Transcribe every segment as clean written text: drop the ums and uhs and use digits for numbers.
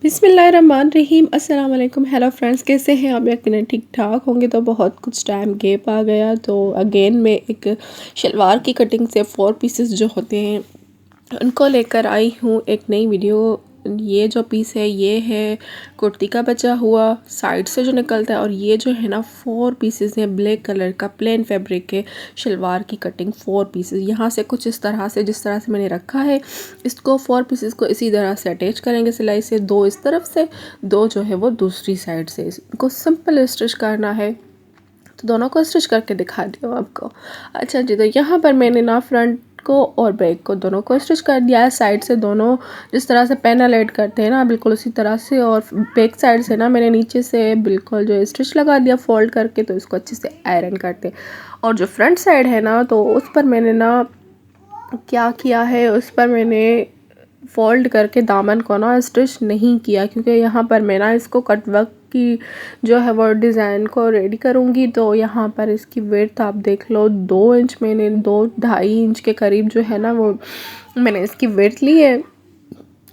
बिस्मिल्लाहिर्रहमानिर्रहीम अस्सलाम वालेकुम। हेलो फ्रेंड्स, कैसे हैं आप? यकीनन ठीक ठाक होंगे। तो बहुत कुछ टाइम गैप आ गया, तो अगेन मैं एक शलवार की कटिंग से 4 पीसेस जो होते हैं उनको लेकर आई हूँ एक नई वीडियो। ये जो पीस है ये है कुर्ती का बचा हुआ साइड से जो निकलता है, और ये जो है ना 4 पीसेस हैं ब्लैक कलर का प्लेन फैब्रिक के शलवार की कटिंग 4 पीसेस। यहाँ से कुछ इस तरह से, जिस तरह से मैंने रखा है इसको 4 पीसेस को इसी तरह से अटैच करेंगे सिलाई से, 2 इस तरफ से, 2 जो है वो दूसरी साइड से। इसको सिंपल स्टिच करना है, तो दोनों को स्टिच करके दिखा दिया आपको। अच्छा जी, तो यहाँ पर मैंने ना फ्रंट को और बैक को दोनों को स्टिच कर दिया है। साइड से दोनों जिस तरह से पैनल ऐड करते हैं ना बिल्कुल उसी तरह से, और बैक साइड से ना मैंने नीचे से बिल्कुल जो स्टिच लगा दिया फोल्ड करके, तो इसको अच्छे से आयरन करते हैं। और जो फ्रंट साइड है ना, तो उस पर मैंने ना क्या किया है, उस पर मैंने फोल्ड करके दामन को ना स्टिच नहीं किया, क्योंकि यहाँ पर मैं ना इसको कट वर्क की जो है वो डिज़ाइन को रेडी करूँगी। तो यहाँ पर इसकी विड्थ आप देख लो 2 इंच, मैंने 2-2.5 इंच के करीब जो है ना वो मैंने इसकी विड्थ ली है।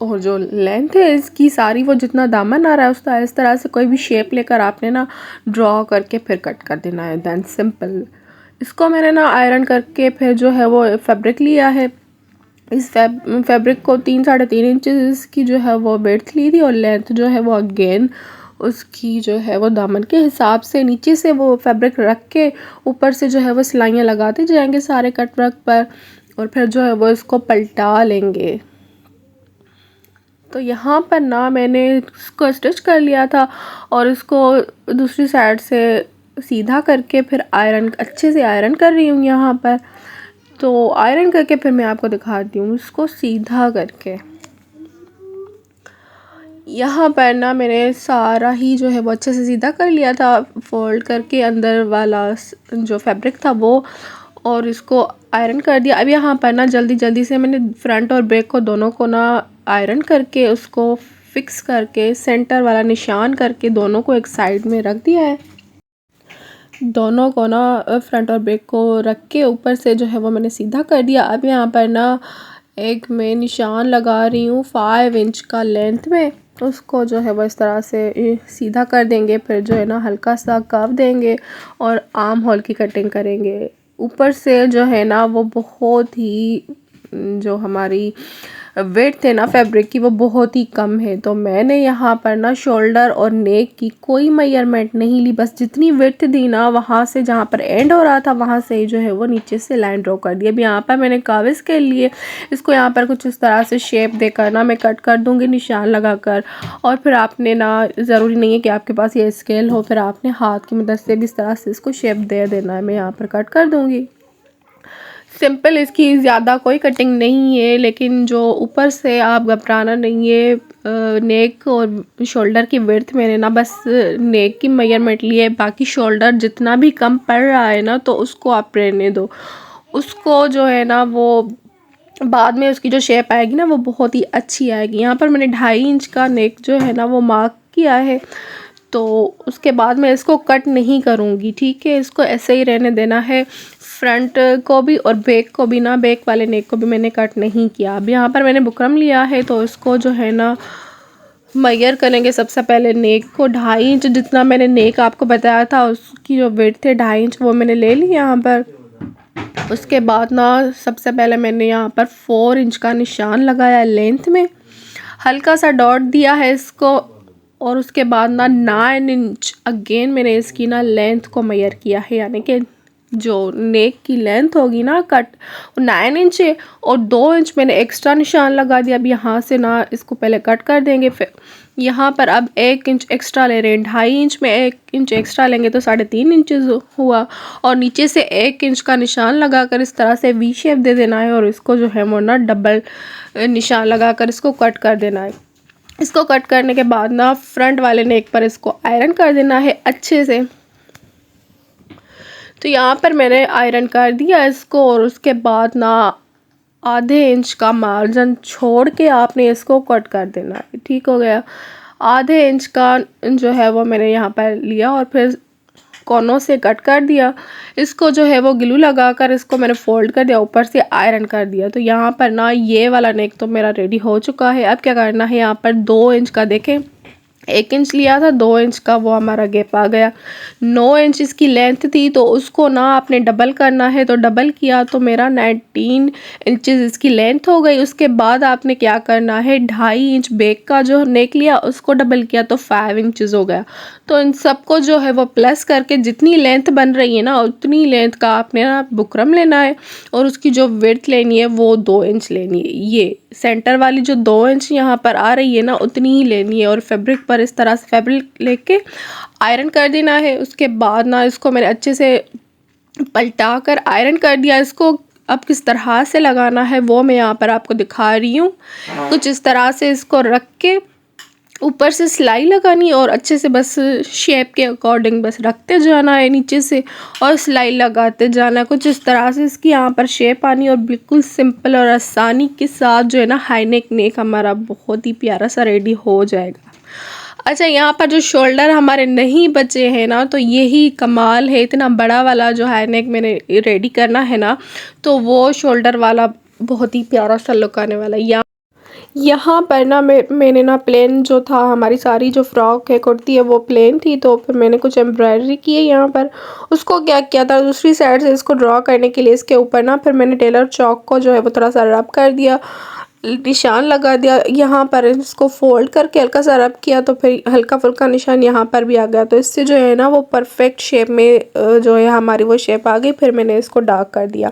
और जो लेंथ है इसकी सारी, वो जितना दामन आ रहा है उसका इस तरह से कोई भी शेप लेकर आपने ना ड्रॉ करके फिर कट कर देना है, दैन सिंपल। इसको मैंने ना आयरन करके फिर जो है वो फैब्रिक लिया है। इस फैब्रिक को 3-3.5 इंच की जो है वो विड्थ ली थी, और लेंथ जो है वो अगेन उसकी जो है वो दामन के हिसाब से नीचे से वो फैब्रिक रख के ऊपर से जो है वो सिलाइयाँ लगाते जाएंगे सारे कट वर्क पर, और फिर जो है वो इसको पलटा लेंगे। तो यहाँ पर ना मैंने इसको स्टिच कर लिया था, और इसको दूसरी साइड से सीधा करके फिर आयरन, अच्छे से आयरन कर रही हूँ यहाँ पर। तो आयरन करके फिर मैं आपको दिखाती हूँ इसको सीधा करके। यहाँ पर ना मैंने सारा ही जो है वो अच्छे से सीधा कर लिया था, फोल्ड करके अंदर वाला जो फैब्रिक था वो, और इसको आयरन कर दिया। अब यहाँ पर ना जल्दी जल्दी से मैंने फ्रंट और बैक को दोनों को ना आयरन करके उसको फिक्स करके सेंटर वाला निशान करके दोनों को एक साइड में रख दिया है। दोनों को ना फ्रंट और बैक को रख के ऊपर से जो है वो मैंने सीधा कर दिया। अब यहाँ पर ना एक मैं निशान लगा रही हूँ 5 इंच का लेंथ में, उसको जो है वो इस तरह से सीधा कर देंगे। फिर जो है ना हल्का सा कर्व देंगे और आर्म होल की कटिंग करेंगे। ऊपर से जो है ना वो बहुत ही जो हमारी विड्थ है ना फैब्रिक की वो बहुत ही कम है, तो मैंने यहाँ पर ना शोल्डर और नेक की कोई मेजरमेंट नहीं ली, बस जितनी विड्थ दी ना वहाँ से जहाँ पर एंड हो रहा था वहाँ से ही जो है वो नीचे से लाइन ड्रॉ कर दी। अब यहाँ पर मैंने काविस के लिए इसको यहाँ पर कुछ इस तरह से शेप देकर ना मैं कट कर दूँगी निशान लगाकर। और फिर आपने ना, ज़रूरी नहीं है कि आपके पास ये स्केल हो, फिर आपने हाथ की मदद से भी इस तरह से इसको शेप दे देना है। मैं यहाँ पर कट कर दूँगी सिंपल, इसकी ज़्यादा कोई कटिंग नहीं है, लेकिन जो ऊपर से आप घबराना नहीं है। नेक और शोल्डर की विड्थ मैंने ना बस नेक की मेजरमेंट ली है, बाकी शोल्डर जितना भी कम पड़ रहा है ना तो उसको आप रहने दो। उसको जो है ना वो बाद में उसकी जो शेप आएगी ना वो बहुत ही अच्छी आएगी। यहाँ पर मैंने 2.5 इंच का नेक जो है ना वो मार्क किया है, तो उसके बाद मैं इसको कट नहीं करूँगी, ठीक है। इसको ऐसे ही रहने देना है। फ्रंट को भी और बैक को भी ना, बैक वाले नेक को भी मैंने कट नहीं किया। अब यहाँ पर मैंने बुकरम लिया है, तो इसको जो है ना मेजर करेंगे। सबसे पहले नेक को 2.5 इंच, जितना मैंने नेक आपको बताया था उसकी जो विड्थ है 2.5 इंच, वो मैंने ले ली यहाँ पर। उसके बाद ना सबसे पहले मैंने यहाँ पर 4 इंच का निशान लगाया लेंथ में, हल्का सा डॉट दिया है इसको, और उसके बाद ना 9 इंच अगेन मैंने इसकी ना लेंथ को मेजर किया है, यानी कि जो नेक की लेंथ होगी ना कट 9 इंच है, और 2 इंच मैंने एक्स्ट्रा निशान लगा दिया। अब यहाँ से ना इसको पहले कट कर देंगे, फिर यहाँ पर अब 1 इंच एक्स्ट्रा ले रहे हैं। 2.5 इंच में 1 इंच एक्स्ट्रा लेंगे तो 3.5 इंचेस हुआ, और नीचे से 1 इंच का निशान लगाकर इस तरह से वी शेप दे देना है, और इसको जो है वो ना डबल निशान लगाकर इसको कट कर देना है। इसको कट करने के बाद ना फ्रंट वाले नेक पर इसको आयरन कर देना है अच्छे से। तो यहाँ पर मैंने आयरन कर दिया इसको, और उसके बाद ना आधे इंच का मार्जिन छोड़ के आपने इसको कट कर देना है, ठीक हो गया। आधे इंच का जो है वो मैंने यहाँ पर लिया, और फिर कोनों से कट कर दिया। इसको जो है वो ग्लू लगाकर इसको मैंने फोल्ड कर दिया, ऊपर से आयरन कर दिया। तो यहाँ पर ना ये वाला नेक तो मेरा रेडी हो चुका है। अब क्या करना है, यहाँ पर 2 इंच का देखें 1 इंच लिया था, 2 इंच का वो हमारा गैप आ गया। 9 इंच इसकी लेंथ थी तो उसको ना आपने डबल करना है, तो डबल किया तो मेरा 19 इंचेस इसकी लेंथ हो गई। उसके बाद आपने क्या करना है, 2.5 इंच बैक का जो नेक लिया उसको डबल किया तो 5 इंचेस हो गया। तो इन सबको जो है वो प्लस करके जितनी लेंथ बन रही है ना उतनी लेंथ का आपने ना बुकरम लेना है, और उसकी जो विड्थ लेनी है वो 2 इंच लेनी है। ये सेंटर वाली जो 2 इंच यहाँ पर आ रही है ना उतनी ही लेनी है, और फैब्रिक पर इस तरह से फैब्रिक लेके आयरन कर देना है। उसके बाद ना इसको मैंने अच्छे से पलटा कर आयरन कर दिया। इसको अब किस तरह से लगाना है वो मैं यहाँ पर आपको दिखा रही हूँ। कुछ इस तरह से इसको रख के ऊपर से सिलाई लगानी और अच्छे से बस शेप के अकॉर्डिंग बस रखते जाना है नीचे से, और सिलाई लगाते जाना है। कुछ इस तरह से इसकी यहाँ पर शेप आनी, और बिल्कुल सिंपल और आसानी के साथ जो है ना हाई नेक हमारा बहुत ही प्यारा सा रेडी हो जाएगा। अच्छा, यहाँ पर जो शोल्डर हमारे नहीं बचे हैं ना, तो यही कमाल है। इतना बड़ा वाला जो हाई नेक मैंने रेडी करना है ना, तो वो शोल्डर वाला बहुत ही प्यारा सा लुक आने वाला है। यहाँ पर ना मैंने ना प्लेन जो था, हमारी सारी जो फ्रॉक है कुर्ती है वो प्लेन थी, तो फिर मैंने कुछ एम्ब्रॉयडरी की है यहाँ पर। उसको क्या किया था, दूसरी साइड से इसको ड्रॉ करने के लिए इसके ऊपर ना फिर मैंने टेलर चौक को जो है वो थोड़ा सा रब कर दिया, निशान लगा दिया। यहाँ पर इसको फोल्ड करके हल्का सा रब किया तो फिर हल्का फुल्का निशान यहाँ पर भी आ गया। तो इससे जो है ना वो परफेक्ट शेप में जो है हमारी वो शेप आ गई। फिर मैंने इसको डार्क कर दिया।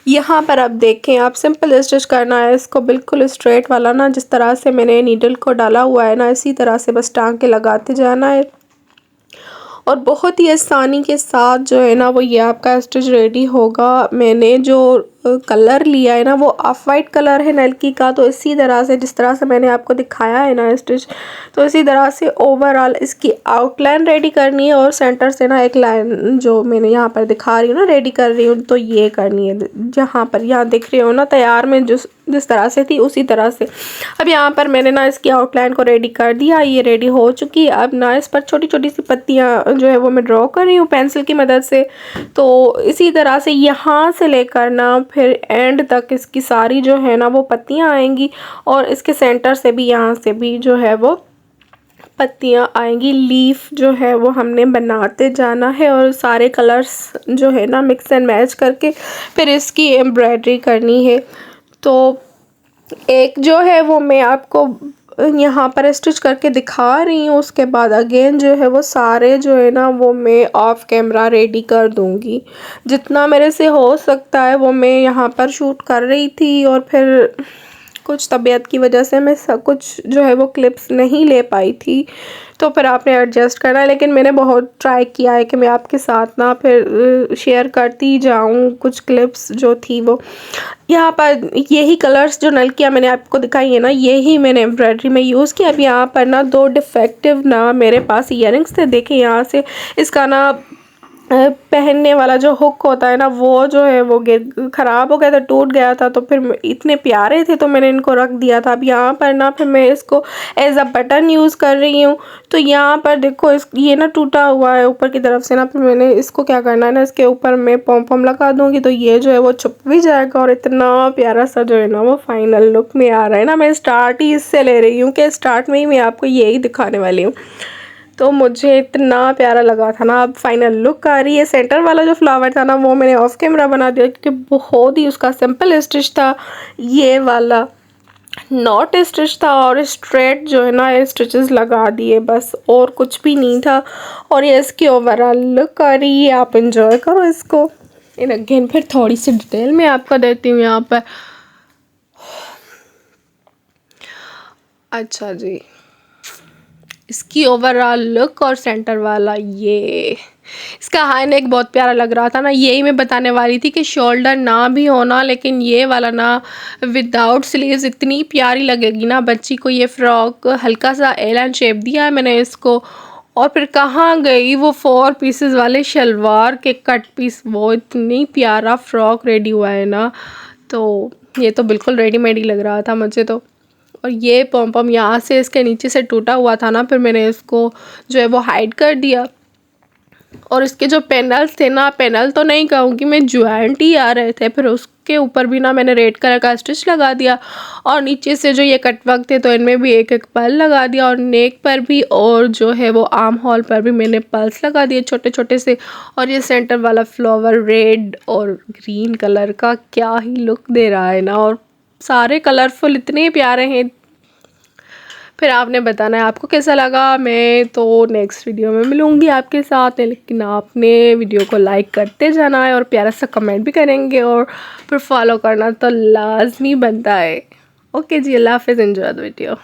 यहाँ पर अब देखें, आप सिंपल स्टिच करना है इसको, बिल्कुल स्ट्रेट वाला ना, जिस तरह से मैंने नीडल को डाला हुआ है ना इसी तरह से बस टांग के लगाते जाना है, और बहुत ही आसानी के साथ जो है ना वो ये आपका स्टिच रेडी होगा। मैंने जो कलर लिया है ना वो ऑफ वाइट कलर है नलकी का, तो इसी तरह से जिस तरह से मैंने आपको दिखाया है ना स्टिच, तो इसी तरह से ओवरऑल इसकी आउटलाइन रेडी करनी है, और सेंटर से ना एक लाइन जो मैंने यहाँ पर दिखा रही हूँ ना रेडी कर रही हूँ, तो ये करनी है। जहाँ पर यहाँ दिख रही हो ना तैयार में जिस तरह से थी उसी तरह से। अब यहाँ पर मैंने ना इसकी आउटलाइन को रेडी कर दिया, ये रेडी हो चुकी है। अब ना इस पर छोटी छोटी सी पत्तियाँ जो है वो मैं ड्रॉ कर रही हूँ पेंसिल की मदद से। तो इसी तरह से यहाँ से लेकर ना फिर एंड तक इसकी सारी जो है ना वो पत्तियाँ आएंगी, और इसके सेंटर से भी यहाँ से भी जो है वो पत्तियाँ आएंगी। लीफ जो है वो हमने बनाते जाना है, और सारे कलर्स जो है ना मिक्स एंड मैच करके फिर इसकी एम्ब्रॉयडरी करनी है। तो एक जो है वो मैं आपको यहाँ पर स्टिच करके दिखा रही हूँ, उसके बाद अगेन जो है वो सारे जो है ना वो मैं ऑफ कैमरा रेडी कर दूँगी। जितना मेरे से हो सकता है वो मैं यहाँ पर शूट कर रही थी, और फिर कुछ तबीयत की वजह से मैं सब कुछ जो है वो क्लिप्स नहीं ले पाई थी, तो फिर आपने एडजस्ट करना है। लेकिन मैंने बहुत ट्राई किया है कि मैं आपके साथ ना फिर शेयर करती जाऊँ कुछ क्लिप्स जो थी वो। यहाँ पर यही कलर्स जो नलकियाँ मैंने आपको दिखाई है ना, यही मैंने एम्ब्रॉयडरी में यूज़ किया। अब यहाँ पर ना 2 डिफेक्टिव ना मेरे पास ईयरिंग्स थे, देखें यहाँ से इसका ना पहनने वाला जो हुक होता है ना वो जो है वो ख़राब हो गया था, टूट गया था। तो फिर इतने प्यारे थे तो मैंने इनको रख दिया था। अब यहाँ पर ना फिर मैं इसको एज अ बटन यूज़ कर रही हूँ। तो यहाँ पर देखो ये ना टूटा हुआ है ऊपर की तरफ से ना, फिर मैंने इसको क्या करना है ना इसके ऊपर मैं पॉम पॉम लगा दूँगी, तो ये जो है वो छुप भी जाएगा, और इतना प्यारा सा जो है ना वो फाइनल लुक में आ रहा है ना। मैं स्टार्ट ही इससे ले रही हूँ कि स्टार्ट में ही मैं आपको यही दिखाने वाली हूँ। तो मुझे इतना प्यारा लगा था ना। अब फाइनल लुक आ रही है। सेंटर वाला जो फ्लावर था ना वो मैंने ऑफ कैमरा बना दिया, क्योंकि बहुत ही उसका सिंपल स्टिच था। ये वाला नॉट स्टिच था, और स्ट्रेट जो है ना स्टिचेस लगा दिए बस, और कुछ भी नहीं था। और ये इसकी ओवरऑल लुक आ रही है, आप इंजॉय करो इसको। इन अगेन फिर थोड़ी सी डिटेल में आपको देती हूँ यहाँ पर। अच्छा जी, इसकी ओवरऑल लुक और सेंटर वाला ये इसका हाई नेक बहुत प्यारा लग रहा था ना। यही मैं बताने वाली थी कि शोल्डर ना भी होना, लेकिन ये वाला ना विदाउट स्लीव्स इतनी प्यारी लगेगी ना बच्ची को। ये फ्रॉक हल्का सा एल एंड शेप दिया है मैंने इसको, और फिर कहाँ गई वो 4 पीसेस वाले शलवार के कट पीस, वो इतनी प्यारा फ्रॉक रेडी हुआ है ना। तो ये तो बिल्कुल रेडीमेड ही लग रहा था मुझे तो। और ये पॉम पॉम यहाँ से इसके नीचे से टूटा हुआ था ना, फिर मैंने इसको जो है वो हाइड कर दिया। और इसके जो पैनल्स थे ना, पैनल तो नहीं कहूँगी मैं, ज्वाइंट ही आ रहे थे। फिर उसके ऊपर भी ना मैंने रेड कलर का स्टिच लगा दिया, और नीचे से जो ये कटवर्क थे तो इनमें भी एक एक पर्ल लगा दिया, और नेक पर भी और जो है वो आर्म होल पर भी मैंने पर्ल्स लगा दिए छोटे छोटे से। और ये सेंटर वाला फ्लावर रेड और ग्रीन कलर का क्या ही लुक दे रहा है ना, और सारे कलरफुल इतने प्यारे हैं। फिर आपने बताना है आपको कैसा लगा। मैं तो नेक्स्ट वीडियो में मिलूँगी आपके साथ, लेकिन आपने वीडियो को लाइक करते जाना है और प्यारा सा कमेंट भी करेंगे, और फिर फॉलो करना तो लाजमी बनता है। ओके जी, अल्लाह हाफिज़, एंजॉय द वीडियो।